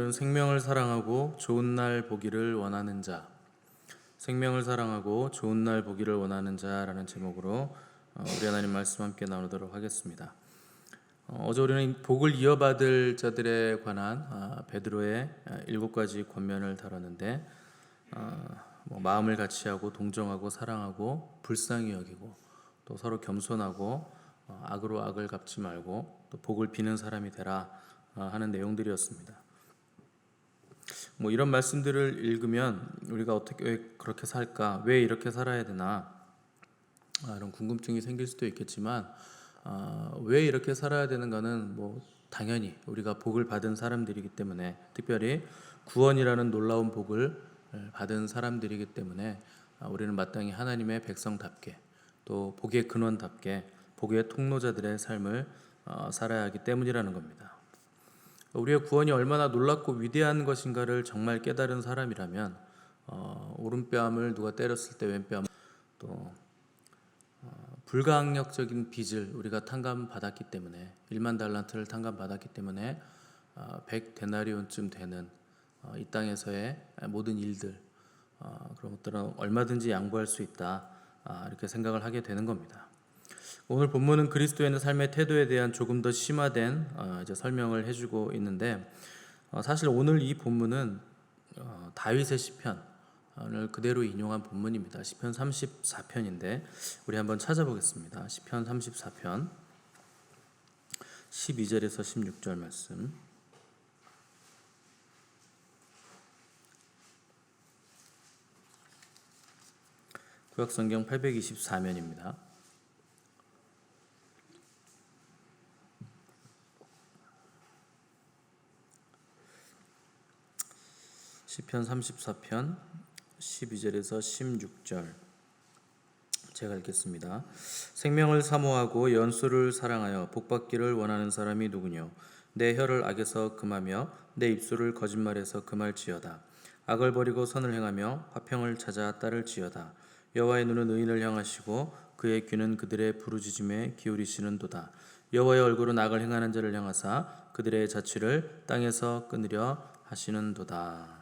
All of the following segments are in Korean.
우리는 생명을 사랑하고 좋은 날 보기를 원하는 자, 생명을 사랑하고 좋은 날 보기를 원하는 자라는 제목으로 우리 하나님 말씀 함께 나누도록 하겠습니다. 어제 우리는 복을 이어받을 자들에 관한 베드로의 7가지 권면을 다뤘는데 마음을 같이하고 동정하고 사랑하고 불쌍히 여기고 또 서로 겸손하고 악으로 악을 갚지 말고 또 복을 비는 사람이 되라 하는 내용들이었습니다. 이런 말씀들을 읽으면 우리가 어떻게 왜 그렇게 살까? 왜 이렇게 살아야 되나? 이런 궁금증이 생길 수도 있겠지만 왜 이렇게 살아야 되는가는 당연히 우리가 복을 받은 사람들이기 때문에, 특별히 구원이라는 놀라운 복을 받은 사람들이기 때문에 우리는 마땅히 하나님의 백성답게 또 복의 근원답게 복의 통로자들의 삶을 살아야 하기 때문이라는 겁니다. 우리의 구원이 얼마나 놀랍고 위대한 것인가를 정말 깨달은 사람이라면 오른뺨을 누가 때렸을 때 왼뺨, 또 불가항력적인 빚을 우리가 탕감받았기 때문에 1만 달란트를 탕감받았기 때문에 100데나리온쯤 되는 이 땅에서의 모든 일들, 그런 것들은 얼마든지 양보할 수 있다, 이렇게 생각을 하게 되는 겁니다. 오늘 본문은 그리스도인의 삶의 태도에 대한 조금 더 심화된 이제 설명을 해주고 있는데, 사실 오늘 이 본문은 다윗의 시편을 그대로 인용한 본문입니다. 시편 34편인데 우리 한번 찾아보겠습니다. 시편 34편 12절에서 16절 말씀. 구약성경 824면입니다. 시편 34편 12절에서 16절 제가 읽겠습니다. 생명을 사모하고 연수를 사랑하여 복받기를 원하는 사람이 누구뇨? 내 혀를 악에서 금하며 내 입술을 거짓말에서 금할지어다. 악을 버리고 선을 행하며 화평을 찾아 따를지어다. 여호와의 눈은 의인을 향하시고 그의 귀는 그들의 부르짖음에 기울이시는도다. 여호와의 얼굴은 악을 행하는 자를 향하사 그들의 자취를 땅에서 끊으려 하시는도다.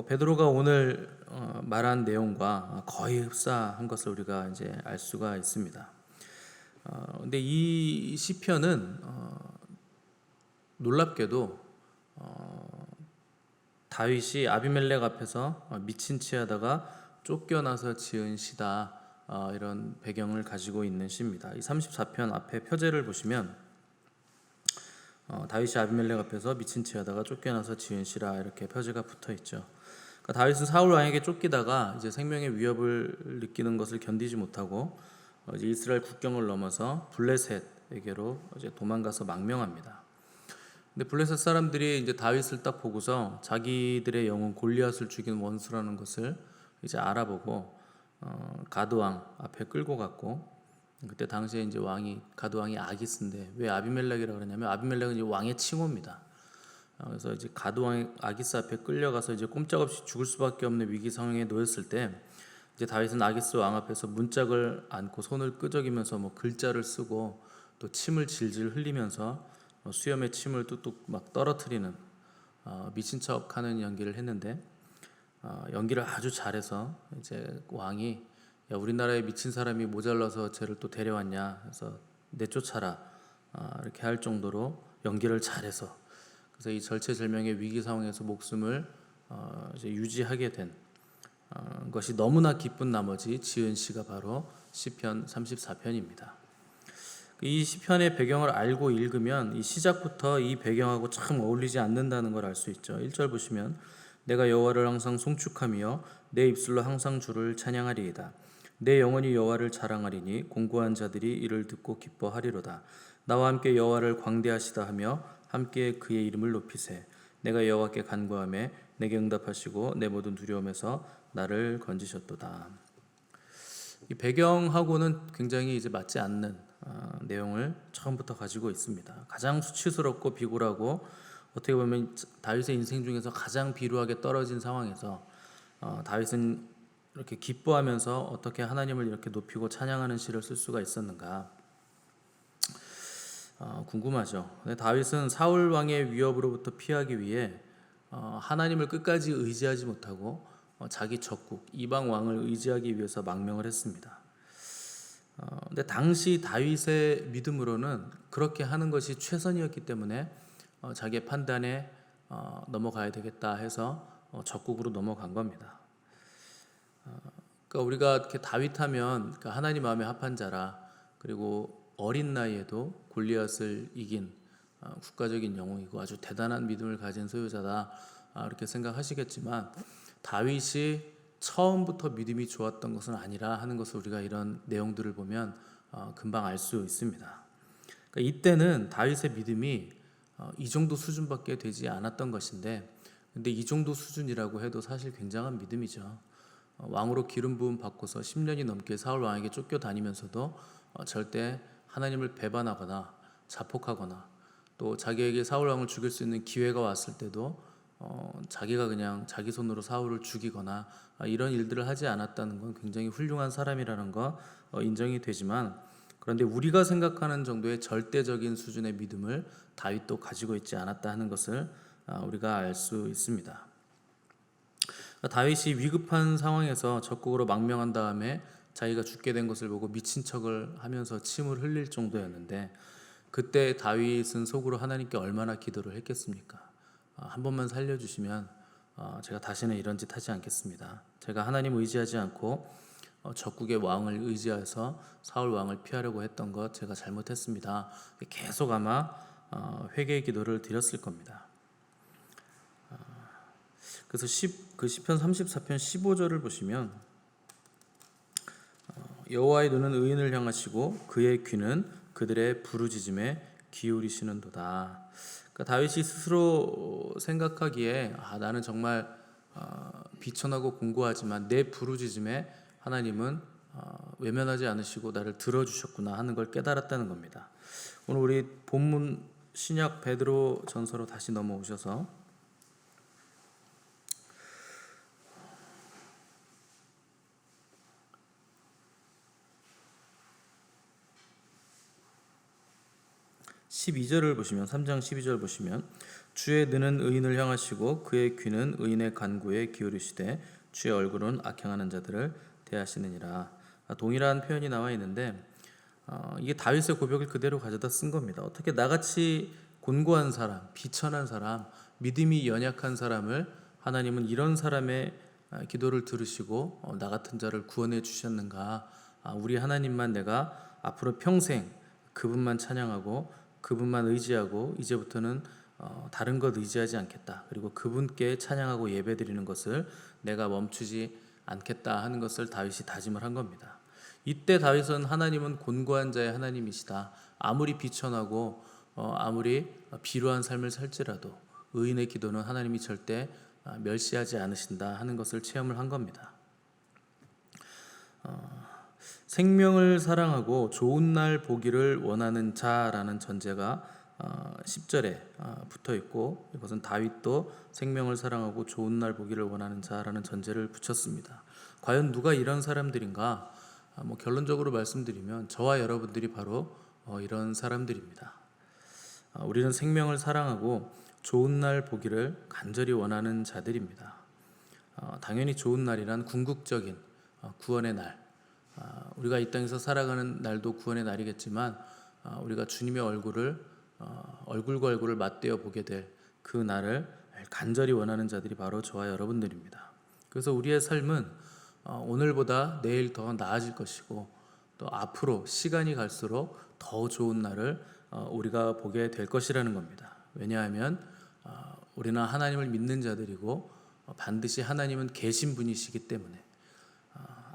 베드로가 오늘 말한 내용과 거의 흡사한 것을 우리가 이제 알 수가 있습니다. 근데 이 시편은 놀랍게도 다윗이 아비멜렉 앞에서 미친 체하다가 쫓겨나서 지은 시다, 이런 배경을 가지고 있는 시입니다. 이 34편 앞에 표제를 보시면 다윗이 아비멜렉 앞에서 미친 체하다가 쫓겨나서 지은 시라 이렇게 표제가 붙어 있죠. 그러니까 다윗은 사울 왕에게 쫓기다가 이제 생명의 위협을 느끼는 것을 견디지 못하고 이제 이스라엘 국경을 넘어서 블레셋에게로 이제 도망가서 망명합니다. 근데 블레셋 사람들이 이제 다윗을 딱 보고서 자기들의 영혼 골리앗을 죽인 원수라는 것을 이제 알아보고 가드 왕 앞에 끌고 갔고, 그때 당시에 이제 가드 왕이 아기스인데 왜 아비멜렉이라고 그러냐면 아비멜렉은 이제 왕의 칭호입니다. 그래서 이제 가드 왕 아기스 앞에 끌려가서 이제 꼼짝없이 죽을 수밖에 없는 위기 상황에 놓였을 때 이제 다윗은 아기스 왕 앞에서 문짝을 안고 손을 끄적이면서 글자를 쓰고 또 침을 질질 흘리면서 수염에 침을 뚝뚝 막 떨어뜨리는 미친 척하는 연기를 했는데, 연기를 아주 잘해서 이제 왕이 야, 우리나라에 미친 사람이 모자라서 쟤를 또 데려왔냐 해서 내쫓아라, 이렇게 할 정도로 연기를 잘해서, 그래서 이 절체절명의 위기 상황에서 목숨을 이제 유지하게 된 것이 너무나 기쁜 나머지 지은 시가 바로 시편 34편입니다. 이 시편의 배경을 알고 읽으면 이 시작부터 이 배경하고 참 어울리지 않는다는 걸 알 수 있죠. 1절 보시면 내가 여호와를 항상 송축하며 내 입술로 항상 주를 찬양하리이다. 내 영혼이 여호와를 자랑하리니 공고한 자들이 이를 듣고 기뻐하리로다. 나와 함께 여호와를 광대하시다 하며 함께 그의 이름을 높이세. 내가 여호와께 간구하매 내게 응답하시고 내 모든 두려움에서 나를 건지셨도다. 이 배경하고는 굉장히 이제 맞지 않는 내용을 처음부터 가지고 있습니다. 가장 수치스럽고 비굴하고 어떻게 보면 다윗의 인생 중에서 가장 비루하게 떨어진 상황에서 다윗은 이렇게 기뻐하면서 어떻게 하나님을 이렇게 높이고 찬양하는 시를 쓸 수가 있었는가? 궁금하죠. 근데 다윗은 사울 왕의 위협으로부터 피하기 위해 하나님을 끝까지 의지하지 못하고 자기 적국 이방 왕을 의지하기 위해서 망명을 했습니다. 근데 당시 다윗의 믿음으로는 그렇게 하는 것이 최선이었기 때문에 자기의 판단에 넘어가야 되겠다 해서 적국으로 넘어간 겁니다. 그러니까 우리가 이렇게 다윗하면 그러니까 하나님 마음에 합한 자라, 그리고 어린 나이에도 골리앗을 이긴 국가적인 영웅이고 아주 대단한 믿음을 가진 소유자다, 이렇게 생각하시겠지만 다윗이 처음부터 믿음이 좋았던 것은 아니라 하는 것을 우리가 이런 내용들을 보면 금방 알 수 있습니다. 그러니까 이때는 다윗의 믿음이 이 정도 수준밖에 되지 않았던 것인데, 근데 이 정도 수준이라고 해도 사실 굉장한 믿음이죠. 왕으로 기름 부음 받고서 10년이 넘게 사울 왕에게 쫓겨다니면서도 절대 하나님을 배반하거나 자폭하거나, 또 자기에게 사울 왕을 죽일 수 있는 기회가 왔을 때도 자기가 그냥 자기 손으로 사울을 죽이거나 이런 일들을 하지 않았다는 건 굉장히 훌륭한 사람이라는 거 인정이 되지만, 그런데 우리가 생각하는 정도의 절대적인 수준의 믿음을 다윗도 가지고 있지 않았다 하는 것을 우리가 알 수 있습니다. 다윗이 위급한 상황에서 적국으로 망명한 다음에 자기가 죽게 된 것을 보고 미친 척을 하면서 침을 흘릴 정도였는데, 그때 다윗은 속으로 하나님께 얼마나 기도를 했겠습니까? 한 번만 살려주시면 제가 다시는 이런 짓 하지 않겠습니다. 제가 하나님 의지하지 않고 적국의 왕을 의지해서 사울 왕을 피하려고 했던 것 제가 잘못했습니다. 계속 아마 회개의 기도를 드렸을 겁니다. 그래서 시편 34편 15절을 보시면 여호와의 눈은 의인을 향하시고 그의 귀는 그들의 부르짖음에 기울이시는도다. 그러니까 다윗이 스스로 생각하기에 나는 정말 비천하고 공고하지만 내 부르짖음에 하나님은 외면하지 않으시고 나를 들어주셨구나 하는 걸 깨달았다는 겁니다. 오늘 우리 본문 신약 베드로 전서로 다시 넘어오셔서 12절을 보시면, 3장 12절 보시면, 주의 눈은 의인을 향하시고 그의 귀는 의인의 간구에 기울이시되 주의 얼굴은 악행하는 자들을 대하시느니라. 동일한 표현이 나와 있는데 이게 다윗의 고백을 그대로 가져다 쓴 겁니다. 어떻게 나같이 곤고한 사람, 비천한 사람, 믿음이 연약한 사람을 하나님은 이런 사람의 기도를 들으시고 나 같은 자를 구원해 주셨는가. 우리 하나님만 내가 앞으로 평생 그분만 찬양하고 그분만 의지하고 이제부터는 다른 것 의지하지 않겠다. 그리고 그분께 찬양하고 예배드리는 것을 내가 멈추지 않겠다 하는 것을 다윗이 다짐을 한 겁니다. 이때 다윗은 하나님은 곤고한 자의 하나님이시다. 아무리 비천하고 아무리 비루한 삶을 살지라도 의인의 기도는 하나님이 절대 멸시하지 않으신다 하는 것을 체험을 한 겁니다. 생명을 사랑하고 좋은 날 보기를 원하는 자라는 전제가 10절에 붙어 있고, 이것은 다윗도 생명을 사랑하고 좋은 날 보기를 원하는 자라는 전제를 붙였습니다. 과연 누가 이런 사람들인가? 결론적으로 말씀드리면 저와 여러분들이 바로 이런 사람들입니다. 우리는 생명을 사랑하고 좋은 날 보기를 간절히 원하는 자들입니다. 당연히 좋은 날이란 궁극적인 구원의 날, 우리가 이 땅에서 살아가는 날도 구원의 날이겠지만 우리가 주님의 얼굴을 얼굴과 얼굴을 맞대어 보게 될 그 날을 간절히 원하는 자들이 바로 저와 여러분들입니다. 그래서 우리의 삶은 오늘보다 내일 더 나아질 것이고, 또 앞으로 시간이 갈수록 더 좋은 날을 우리가 보게 될 것이라는 겁니다. 왜냐하면 우리는 하나님을 믿는 자들이고 반드시 하나님은 계신 분이시기 때문에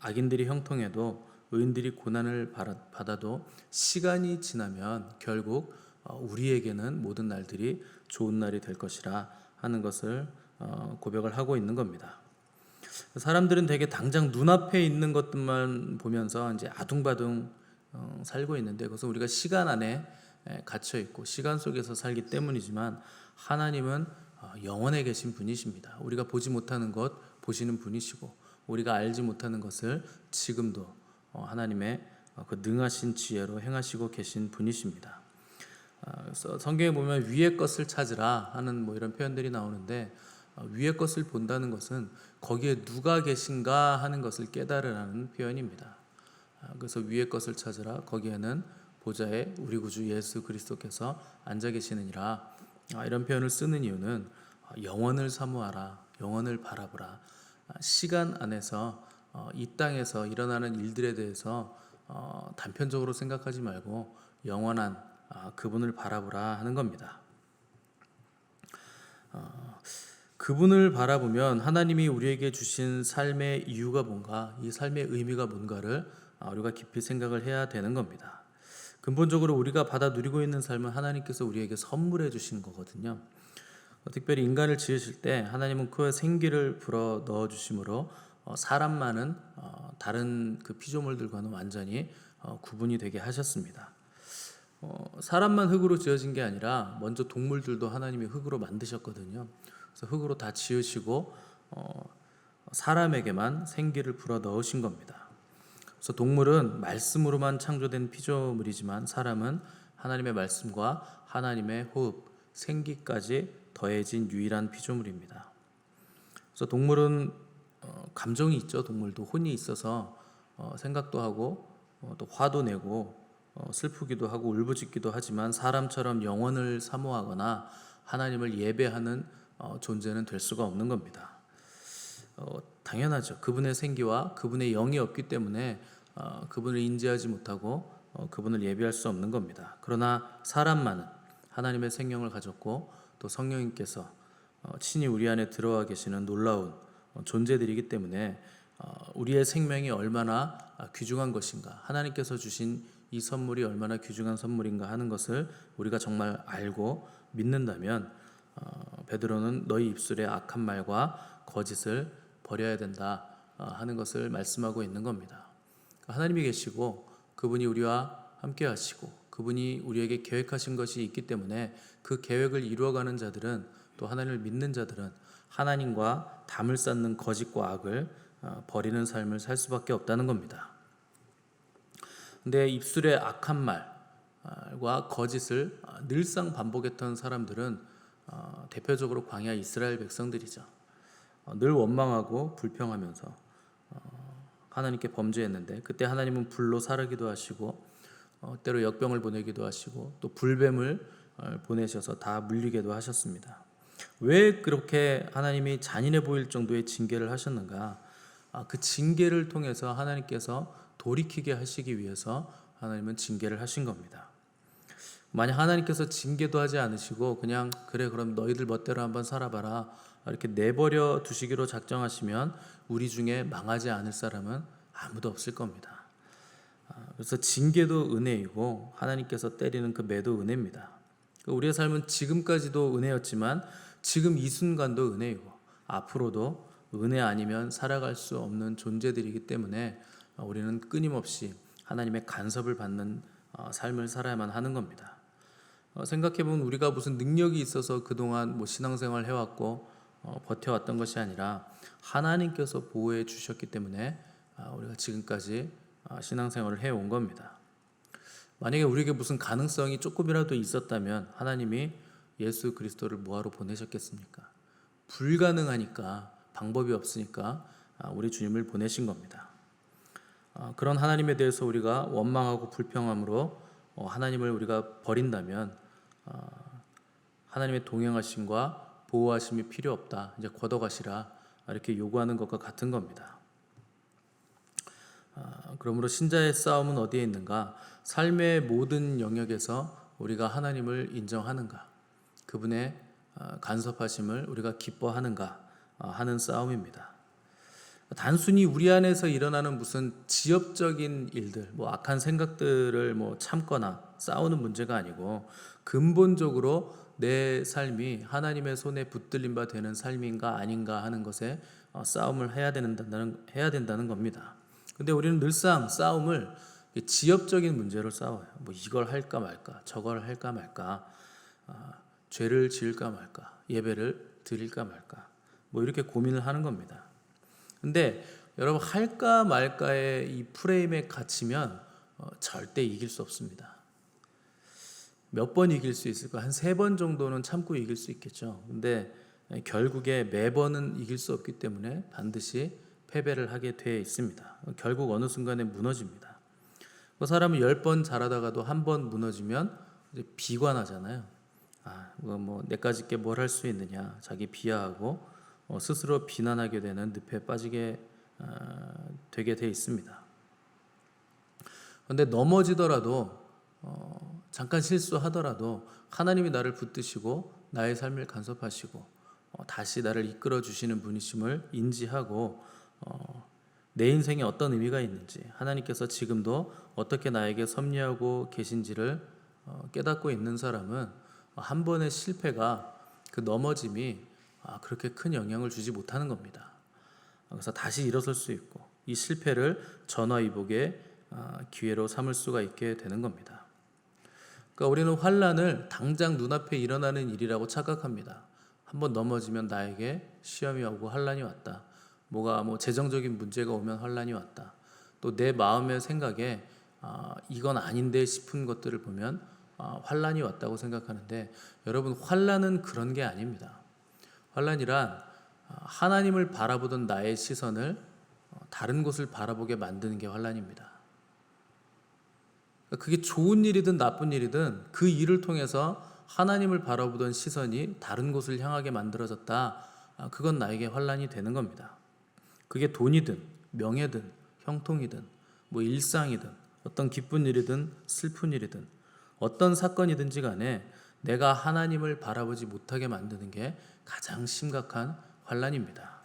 악인들이 형통해도 의인들이 고난을 받아도 시간이 지나면 결국 우리에게는 모든 날들이 좋은 날이 될 것이라 하는 것을 고백을 하고 있는 겁니다. 사람들은 되게 당장 눈앞에 있는 것들만 보면서 이제 아둥바둥 살고 있는데, 그것은 우리가 시간 안에 갇혀 있고 시간 속에서 살기 때문이지만 하나님은 영원에 계신 분이십니다. 우리가 보지 못하는 것 보시는 분이시고, 우리가 알지 못하는 것을 지금도 하나님의 그 능하신 지혜로 행하시고 계신 분이십니다. 그래서 성경에 보면 위의 것을 찾으라 하는 뭐 이런 표현들이 나오는데, 위의 것을 본다는 것은 거기에 누가 계신가 하는 것을 깨달으라는 표현입니다. 그래서 위의 것을 찾으라, 거기에는 보좌에 우리 구주 예수 그리스도께서 앉아 계시느니라, 이런 표현을 쓰는 이유는 영원을 사모하라, 영원을 바라보라, 시간 안에서 이 땅에서 일어나는 일들에 대해서 단편적으로 생각하지 말고 영원한 그분을 바라보라 하는 겁니다. 그분을 바라보면 하나님이 우리에게 주신 삶의 이유가 뭔가, 이 삶의 의미가 뭔가를 우리가 깊이 생각을 해야 되는 겁니다. 근본적으로 우리가 받아 누리고 있는 삶은 하나님께서 우리에게 선물해 주신 거거든요. 특별히 인간을 지으실 때 하나님은 그의 생기를 불어 넣어 주심으로 사람만은 다른 그 피조물들과는 완전히 구분이 되게 하셨습니다. 사람만 흙으로 지어진 게 아니라 먼저 동물들도 하나님이 흙으로 만드셨거든요. 그래서 흙으로 다 지으시고 사람에게만 생기를 불어 넣으신 겁니다. 그래서 동물은 말씀으로만 창조된 피조물이지만 사람은 하나님의 말씀과 하나님의 호흡, 생기까지 더해진 유일한 피조물입니다. 그래서 동물은 감정이 있죠. 동물도 혼이 있어서 생각도 하고 또 화도 내고 슬프기도 하고 울부짖기도 하지만 사람처럼 영원을 사모하거나 하나님을 예배하는 존재는 될 수가 없는 겁니다. 당연하죠. 그분의 생기와 그분의 영이 없기 때문에 그분을 인지하지 못하고 그분을 예배할 수 없는 겁니다. 그러나 사람만은 하나님의 생명을 가졌고 또 성령님께서 친히 우리 안에 들어와 계시는 놀라운 존재들이기 때문에 우리의 생명이 얼마나 귀중한 것인가, 하나님께서 주신 이 선물이 얼마나 귀중한 선물인가 하는 것을 우리가 정말 알고 믿는다면 베드로는 너희 입술의 악한 말과 거짓을 버려야 된다 하는 것을 말씀하고 있는 겁니다. 하나님이 계시고 그분이 우리와 함께 하시고 그분이 우리에게 계획하신 것이 있기 때문에 그 계획을 이루어가는 자들은, 또 하나님을 믿는 자들은 하나님과 담을 쌓는 거짓과 악을 버리는 삶을 살 수밖에 없다는 겁니다. 근데 입술의 악한 말과 거짓을 늘상 반복했던 사람들은 대표적으로 광야 이스라엘 백성들이죠. 늘 원망하고 불평하면서 하나님께 범죄했는데 그때 하나님은 불로 사르기도 하시고 때로 역병을 보내기도 하시고 또 불뱀을 보내셔서 다 물리게도 하셨습니다. 왜 그렇게 하나님이 잔인해 보일 정도의 징계를 하셨는가? 그 징계를 통해서 하나님께서 돌이키게 하시기 위해서 하나님은 징계를 하신 겁니다. 만약 하나님께서 징계도 하지 않으시고 그냥 그래 그럼 너희들 멋대로 한번 살아봐라 이렇게 내버려 두시기로 작정하시면 우리 중에 망하지 않을 사람은 아무도 없을 겁니다. 그래서 징계도 은혜이고 하나님께서 때리는 그 매도 은혜입니다. 우리의 삶은 지금까지도 은혜였지만 지금 이 순간도 은혜이고 앞으로도 은혜 아니면 살아갈 수 없는 존재들이기 때문에 우리는 끊임없이 하나님의 간섭을 받는 삶을 살아야만 하는 겁니다. 생각해보면 우리가 무슨 능력이 있어서 그동안 신앙생활 해왔고 버텨왔던 것이 아니라 하나님께서 보호해 주셨기 때문에 우리가 지금까지 신앙생활을 해온 겁니다. 만약에 우리에게 무슨 가능성이 조금이라도 있었다면 하나님이 예수 그리스도를 뭐하러 보내셨겠습니까? 불가능하니까, 방법이 없으니까 우리 주님을 보내신 겁니다. 그런 하나님에 대해서 우리가 원망하고 불평함으로 하나님을 우리가 버린다면 하나님의 동행하심과 보호하심이 필요 없다, 이제 걷어가시라 이렇게 요구하는 것과 같은 겁니다. 그러므로 신자의 싸움은 어디에 있는가? 삶의 모든 영역에서 우리가 하나님을 인정하는가, 그분의 간섭하심을 우리가 기뻐하는가 하는 싸움입니다. 단순히 우리 안에서 일어나는 무슨 지엽적인 일들, 악한 생각들을 참거나 싸우는 문제가 아니고 근본적으로 내 삶이 하나님의 손에 붙들린 바 되는 삶인가 아닌가 하는 것에 싸움을 해야 된다는 겁니다. 근데 우리는 늘상 싸움을 지엽적인 문제로 싸워요. 이걸 할까 말까, 저걸 할까 말까, 죄를 지을까 말까, 예배를 드릴까 말까, 이렇게 고민을 하는 겁니다. 근데 여러분, 할까 말까의 이 프레임에 갇히면 절대 이길 수 없습니다. 몇 번 이길 수 있을까? 한 3번 정도는 참고 이길 수 있겠죠. 근데 결국에 매번은 이길 수 없기 때문에 반드시 패배를 하게 돼 있습니다. 결국 어느 순간에 무너집니다. 사람은 10번 잘하다가도 한 번 무너지면 이제 비관하잖아요. 뭐 내까짓 게 뭘 할 수 있느냐, 자기 비하하고 스스로 비난하게 되는 늪에 빠지게 되게 돼 있습니다. 그런데 넘어지더라도 잠깐 실수하더라도 하나님이 나를 붙드시고 나의 삶을 간섭하시고 다시 나를 이끌어 주시는 분이심을 인지하고 내 인생에 어떤 의미가 있는지, 하나님께서 지금도 어떻게 나에게 섭리하고 계신지를 깨닫고 있는 사람은 한 번의 실패가, 그 넘어짐이 그렇게 큰 영향을 주지 못하는 겁니다. 그래서 다시 일어설 수 있고 이 실패를 전화위복의 기회로 삼을 수가 있게 되는 겁니다. 그러니까 우리는 환난을 당장 눈앞에 일어나는 일이라고 착각합니다. 한번 넘어지면 나에게 시험이 오고 환난이 왔다. 뭐 재정적인 문제가 오면 환난이 왔다. 또 내 마음의 생각에 이건 아닌데 싶은 것들을 보면 환난이 왔다고 생각하는데, 여러분, 환난은 그런 게 아닙니다. 환난이란 하나님을 바라보던 나의 시선을 다른 곳을 바라보게 만드는 게 환난입니다. 그게 좋은 일이든 나쁜 일이든 그 일을 통해서 하나님을 바라보던 시선이 다른 곳을 향하게 만들어졌다. 그건 나에게 환난이 되는 겁니다. 그게 돈이든 명예든 형통이든 뭐 일상이든 어떤 기쁜 일이든 슬픈 일이든 어떤 사건이든지 간에 내가 하나님을 바라보지 못하게 만드는 게 가장 심각한 환난입니다.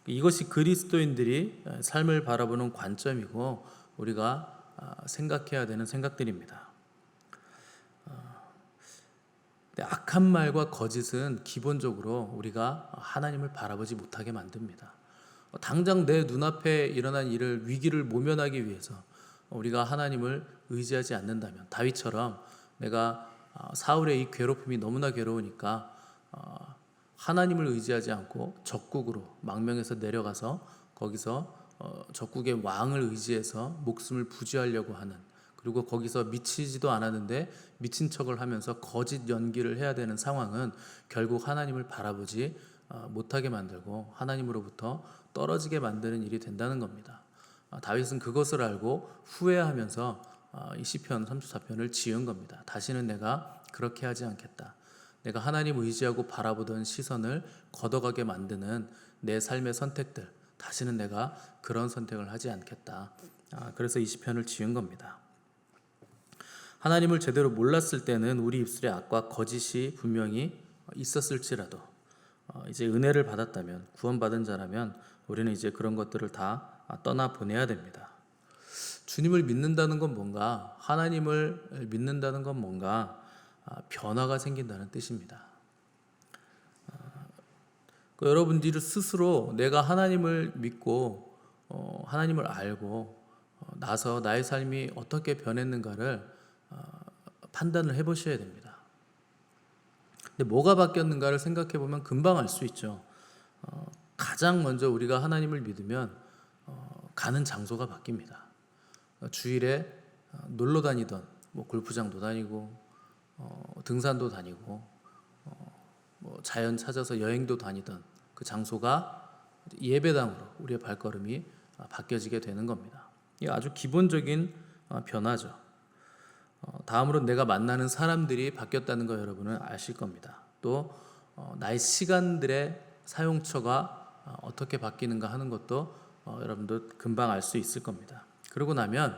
이것이 그리스도인들이 삶을 바라보는 관점이고 우리가 생각해야 되는 생각들입니다. 악한 말과 거짓은 기본적으로 우리가 하나님을 바라보지 못하게 만듭니다. 당장 내 눈앞에 일어난 일을, 위기를 모면하기 위해서 우리가 하나님을 의지하지 않는다면, 다윗처럼 내가 사울의 이 괴롭힘이 너무나 괴로우니까 하나님을 의지하지 않고 적국으로 망명해서 내려가서 거기서 적국의 왕을 의지해서 목숨을 부지하려고 하는, 그리고 거기서 미치지도 않았는데 미친 척을 하면서 거짓 연기를 해야 되는 상황은 결국 하나님을 바라보지 못하게 만들고 하나님으로부터 떨어지게 만드는 일이 된다는 겁니다. 다윗은 그것을 알고 후회하면서 이 시편 34편을 지은 겁니다. 다시는 내가 그렇게 하지 않겠다. 내가 하나님 의지하고 바라보던 시선을 걷어가게 만드는 내 삶의 선택들, 다시는 내가 그런 선택을 하지 않겠다. 그래서 이 시편을 지은 겁니다. 하나님을 제대로 몰랐을 때는 우리 입술에 악과 거짓이 분명히 있었을지라도 이제 은혜를 받았다면, 구원받은 자라면 우리는 이제 그런 것들을 다 떠나 보내야 됩니다. 주님을 믿는다는 건 뭔가, 하나님을 믿는다는 건 뭔가 변화가 생긴다는 뜻입니다. 여러분들이 스스로 내가 하나님을 믿고 하나님을 알고 나서 나의 삶이 어떻게 변했는가를 판단을 해보셔야 됩니다. 근데 뭐가 바뀌었는가를 생각해 보면 금방 알 수 있죠. 가장 먼저 우리가 하나님을 믿으면 가는 장소가 바뀝니다. 주일에 놀러 다니던 골프장도 다니고 등산도 다니고 자연 찾아서 여행도 다니던 그 장소가 예배당으로 우리의 발걸음이 바뀌어지게 되는 겁니다. 이게 아주 기본적인 변화죠. 다음으로 내가 만나는 사람들이 바뀌었다는 거 여러분은 아실 겁니다. 또 나의 시간들의 사용처가 어떻게 바뀌는가 하는 것도 여러분도 금방 알 수 있을 겁니다. 그러고 나면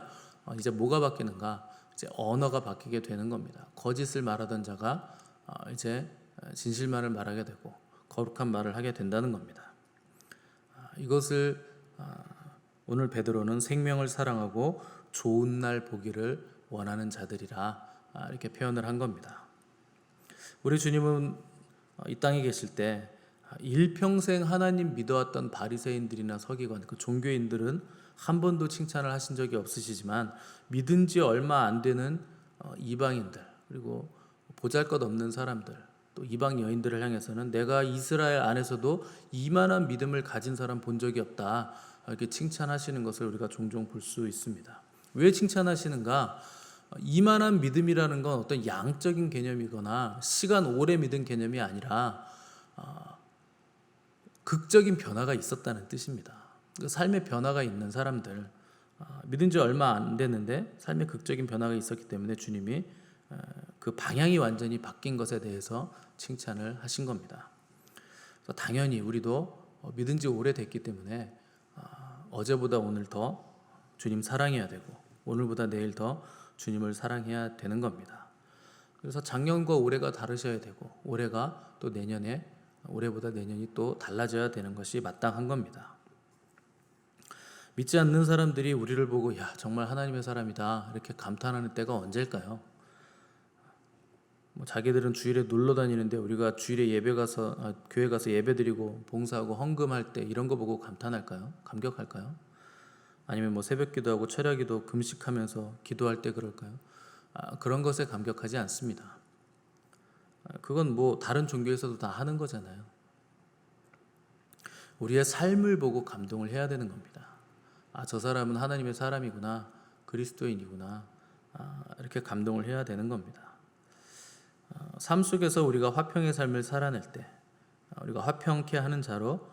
이제 뭐가 바뀌는가? 이제 언어가 바뀌게 되는 겁니다. 거짓을 말하던 자가 이제 진실만을 말하게 되고 거룩한 말을 하게 된다는 겁니다. 이것을 오늘 베드로는 생명을 사랑하고 좋은 날 보기를 원하는 자들이라 이렇게 표현을 한 겁니다. 우리 주님은 이 땅에 계실 때 일평생 하나님 믿어왔던 바리새인들이나 서기관, 그 종교인들은 한 번도 칭찬을 하신 적이 없으시지만 믿은 지 얼마 안 되는 이방인들, 그리고 보잘것없는 사람들, 또 이방 여인들을 향해서는 내가 이스라엘 안에서도 이만한 믿음을 가진 사람 본 적이 없다, 이렇게 칭찬하시는 것을 우리가 종종 볼 수 있습니다. 왜 칭찬하시는가? 이만한 믿음이라는 건 어떤 양적인 개념이거나 시간 오래 믿은 개념이 아니라 극적인 변화가 있었다는 뜻입니다. 그 삶의 변화가 있는 사람들, 믿은 지 얼마 안 됐는데 삶의 극적인 변화가 있었기 때문에 주님이 그 방향이 완전히 바뀐 것에 대해서 칭찬을 하신 겁니다. 그래서 당연히 우리도 믿은 지 오래됐기 때문에 어제보다 오늘 더 주님 사랑해야 되고 오늘보다 내일 더 주님을 사랑해야 되는 겁니다. 그래서 작년과 올해가 다르셔야 되고 올해가 또 내년에 올해보다 내년이 또 달라져야 되는 것이 마땅한 겁니다. 믿지 않는 사람들이 우리를 보고 야 정말 하나님의 사람이다 이렇게 감탄하는 때가 언제일까요? 자기들은 주일에 놀러 다니는데 우리가 주일에 교회 가서 예배드리고 봉사하고 헌금할 때 이런 거 보고 감탄할까요? 감격할까요? 아니면 새벽기도하고 철야기도 금식하면서 기도할 때 그럴까요? 그런 것에 감격하지 않습니다. 그건 다른 종교에서도 다 하는 거잖아요. 우리의 삶을 보고 감동을 해야 되는 겁니다. 저 사람은 하나님의 사람이구나, 그리스도인이구나, 이렇게 감동을 해야 되는 겁니다. 삶 속에서 우리가 화평의 삶을 살아낼 때, 우리가 화평케 하는 자로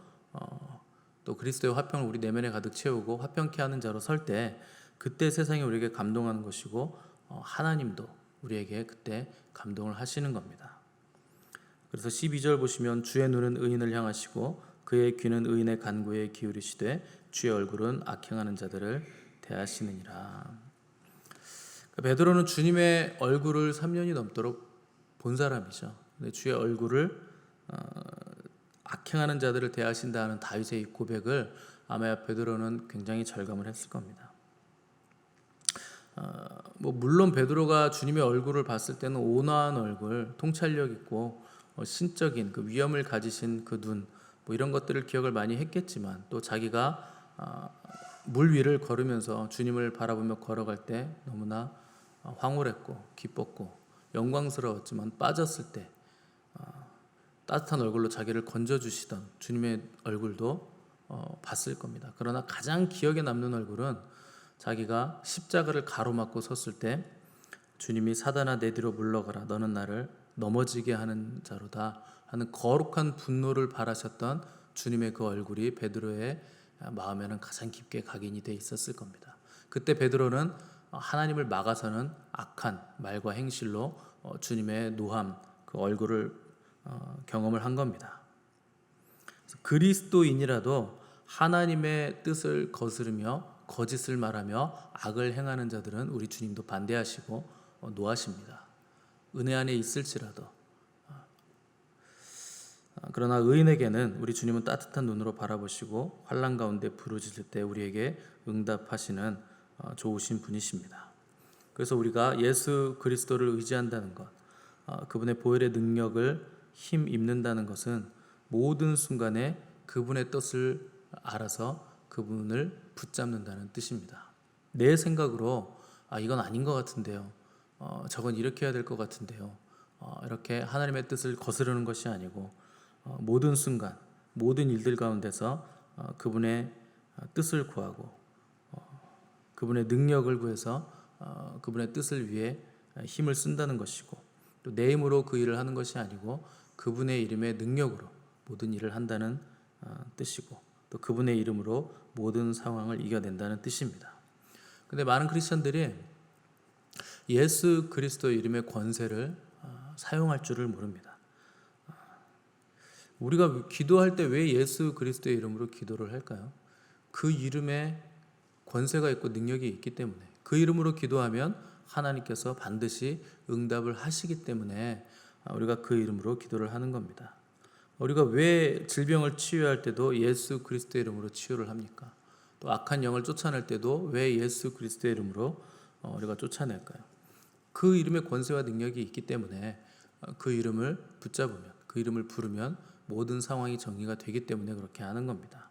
또 그리스도의 화평을 우리 내면에 가득 채우고 화평케 하는 자로 설 때, 그때 세상이 우리에게 감동하는 것이고 하나님도 우리에게 그때 감동을 하시는 겁니다. 그래서 12절 보시면 주의 눈은 의인을 향하시고 그의 귀는 의인의 간구에 기울이시되 주의 얼굴은 악행하는 자들을 대하시느니라. 베드로는 주님의 얼굴을 3년이 넘도록 본 사람이죠. 근데 주의 얼굴을 악행하는 자들을 대하신다 하는 다윗의 이 고백을 아마 베드로는 굉장히 절감을 했을 겁니다. 물론 베드로가 주님의 얼굴을 봤을 때는 온화한 얼굴, 통찰력 있고 신적인 그 위엄을 가지신 그 눈, 이런 것들을 기억을 많이 했겠지만 또 자기가 물 위를 걸으면서 주님을 바라보며 걸어갈 때 너무나 황홀했고 기뻤고 영광스러웠지만 빠졌을 때 따뜻한 얼굴로 자기를 건져주시던 주님의 얼굴도 봤을 겁니다. 그러나 가장 기억에 남는 얼굴은 자기가 십자가를 가로막고 섰을 때 주님이 사단아 내 뒤로 물러가라 너는 나를 넘어지게 하는 자로다 하는 거룩한 분노를 바라셨던 주님의 그 얼굴이 베드로의 마음에는 가장 깊게 각인이 돼 있었을 겁니다. 그때 베드로는 하나님을 막아서는 악한 말과 행실로 주님의 노함, 그 얼굴을 경험을 한 겁니다. 그리스도인이라도 하나님의 뜻을 거스르며 거짓을 말하며 악을 행하는 자들은 우리 주님도 반대하시고 노하십니다. 은혜 안에 있을지라도. 그러나 의인에게는 우리 주님은 따뜻한 눈으로 바라보시고 환난 가운데 부르짖을 때 우리에게 응답하시는 좋으신 분이십니다. 그래서 우리가 예수 그리스도를 의지한다는 것, 그분의 보혈의 능력을 힘입는다는 것은 모든 순간에 그분의 뜻을 알아서 그분을 붙잡는다는 뜻입니다. 내 생각으로 이건 아닌 것 같은데요, 저건 이렇게 해야 될 것 같은데요, 이렇게 하나님의 뜻을 거스르는 것이 아니고 모든 순간 모든 일들 가운데서 그분의 뜻을 구하고 그분의 능력을 구해서 그분의 뜻을 위해 힘을 쓴다는 것이고 또 내 힘으로 그 일을 하는 것이 아니고 그분의 이름의 능력으로 모든 일을 한다는 뜻이고 또 그분의 이름으로 모든 상황을 이겨낸다는 뜻입니다. 근데 많은 크리스천들이 예수 그리스도의 이름의 권세를 사용할 줄을 모릅니다. 우리가 기도할 때 왜 예수 그리스도의 이름으로 기도를 할까요? 그 이름에 권세가 있고 능력이 있기 때문에, 그 이름으로 기도하면 하나님께서 반드시 응답을 하시기 때문에 우리가 그 이름으로 기도를 하는 겁니다. 우리가 왜 질병을 치유할 때도 예수 그리스도의 이름으로 치유를 합니까? 또 악한 영을 쫓아낼 때도 왜 예수 그리스도의 이름으로 우리가 쫓아낼까요? 그 이름의 권세와 능력이 있기 때문에 그 이름을 붙잡으면, 그 이름을 부르면 모든 상황이 정리가 되기 때문에 그렇게 하는 겁니다.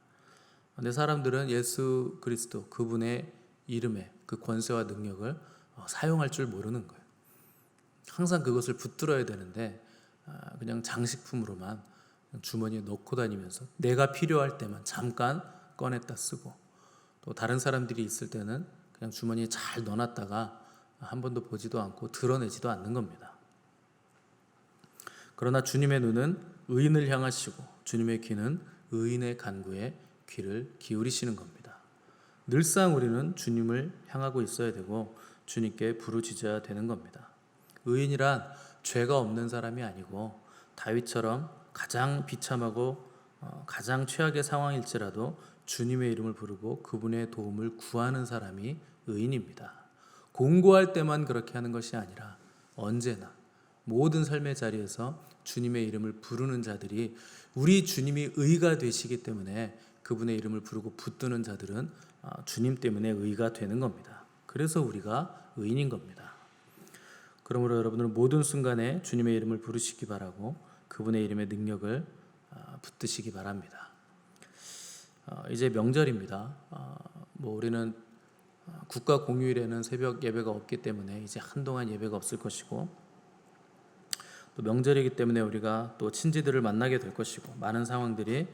근데 사람들은 예수 그리스도 그분의 이름의 그 권세와 능력을 사용할 줄 모르는 거예요. 항상 그것을 붙들어야 되는데 그냥 장식품으로만 주머니에 넣고 다니면서 내가 필요할 때만 잠깐 꺼냈다 쓰고 또 다른 사람들이 있을 때는 그냥 주머니에 잘 넣어놨다가 한 번도 보지도 않고 드러내지도 않는 겁니다. 그러나 주님의 눈은 의인을 향하시고 주님의 귀는 의인의 간구에 귀를 기울이시는 겁니다. 늘상 우리는 주님을 향하고 있어야 되고 주님께 부르짖어야 되는 겁니다. 의인이란 죄가 없는 사람이 아니고 다윗처럼 가장 비참하고 가장 최악의 상황일지라도 주님의 이름을 부르고 그분의 도움을 구하는 사람이 의인입니다. 공고할 때만 그렇게 하는 것이 아니라 언제나 모든 삶의 자리에서 주님의 이름을 부르는 자들이 우리 주님이 의가 되시기 때문에 그분의 이름을 부르고 붙드는 자들은 주님 때문에 의가 되는 겁니다. 그래서 우리가 의인인 겁니다. 그러므로 여러분들은 모든 순간에 주님의 이름을 부르시기 바라고 그분의 이름의 능력을 붙드시기 바랍니다. 이제 명절입니다. 우리는 국가 공휴일에는 새벽 예배가 없기 때문에 이제 한동안 예배가 없을 것이고 또 명절이기 때문에 우리가 또 친지들을 만나게 될 것이고 많은 상황들이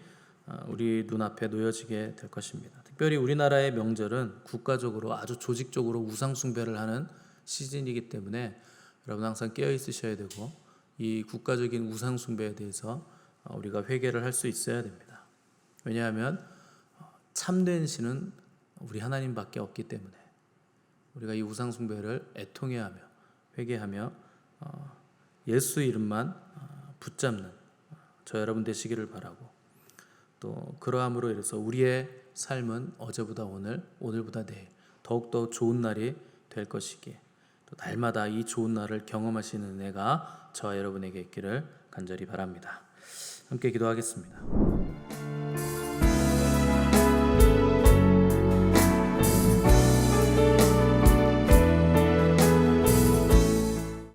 우리 눈앞에 놓여지게 될 것입니다. 특별히 우리나라의 명절은 국가적으로 아주 조직적으로 우상 숭배를 하는 시즌이기 때문에 여러분 항상 깨어 있으셔야 되고 이 국가적인 우상 숭배에 대해서 우리가 회개를 할 수 있어야 됩니다. 왜냐하면 참된 신은 우리 하나님밖에 없기 때문에 우리가 이 우상 숭배를 애통해야 하며 회개하며 예수 이름만 붙잡는 저 여러분 되시기를 바라고 또 그러함으로 인해서 우리의 삶은 어제보다 오늘, 오늘보다 내일 더욱더 좋은 날이 될 것이기에 또 날마다 이 좋은 날을 경험하시는 은혜가 저와 여러분에게 있기를 간절히 바랍니다. 함께 기도하겠습니다.